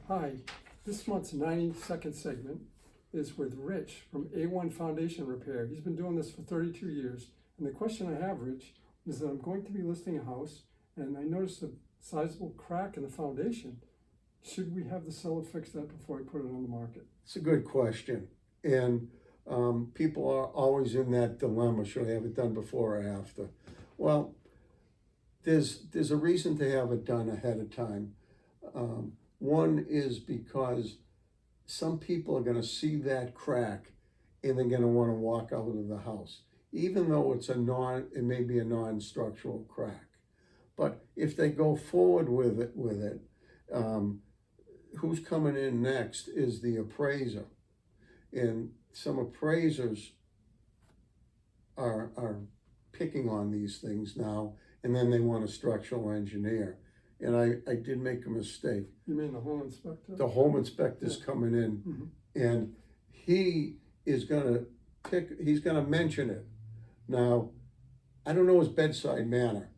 Hi, this month's 92nd segment is with Rich from A1 Foundation Repair. He's been doing this for 32 years. And the question I have, Rich, is that I'm going to be listing a house and I noticed a sizable crack in the foundation. Should we have the seller fix that before I put it on the market? It's a good question. And people are always in that dilemma, should I have it done before or after? Well, there's a reason to have it done ahead of time. One is because some people are gonna see that crack and they're gonna wanna walk out of the house, even though it may be a non-structural crack. But if they go forward with it, who's coming in next is the appraiser. And some appraisers are picking on these things now, and then they want a structural engineer. And I did make a mistake. You mean the home inspector? The home inspector's coming in, and he's gonna mention it. Now, I don't know his bedside manner,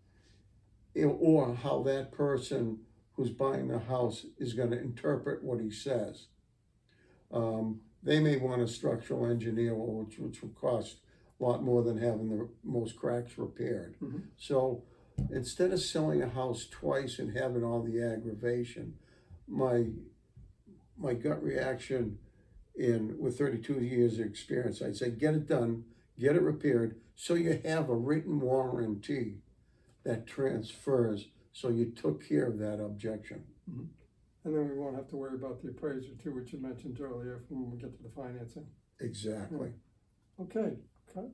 or how that person who's buying the house is gonna interpret what he says. They may want a structural engineer, which will cost a lot more than having the most cracks repaired. So instead of selling a house twice and having all the aggravation, my gut reaction with 32 years of experience, I'd say get it done, get it repaired, so you have a written warranty that transfers, so you took care of that objection. And then we won't have to worry about the appraiser too, which you mentioned earlier when we get to the financing. Exactly. Okay, cut.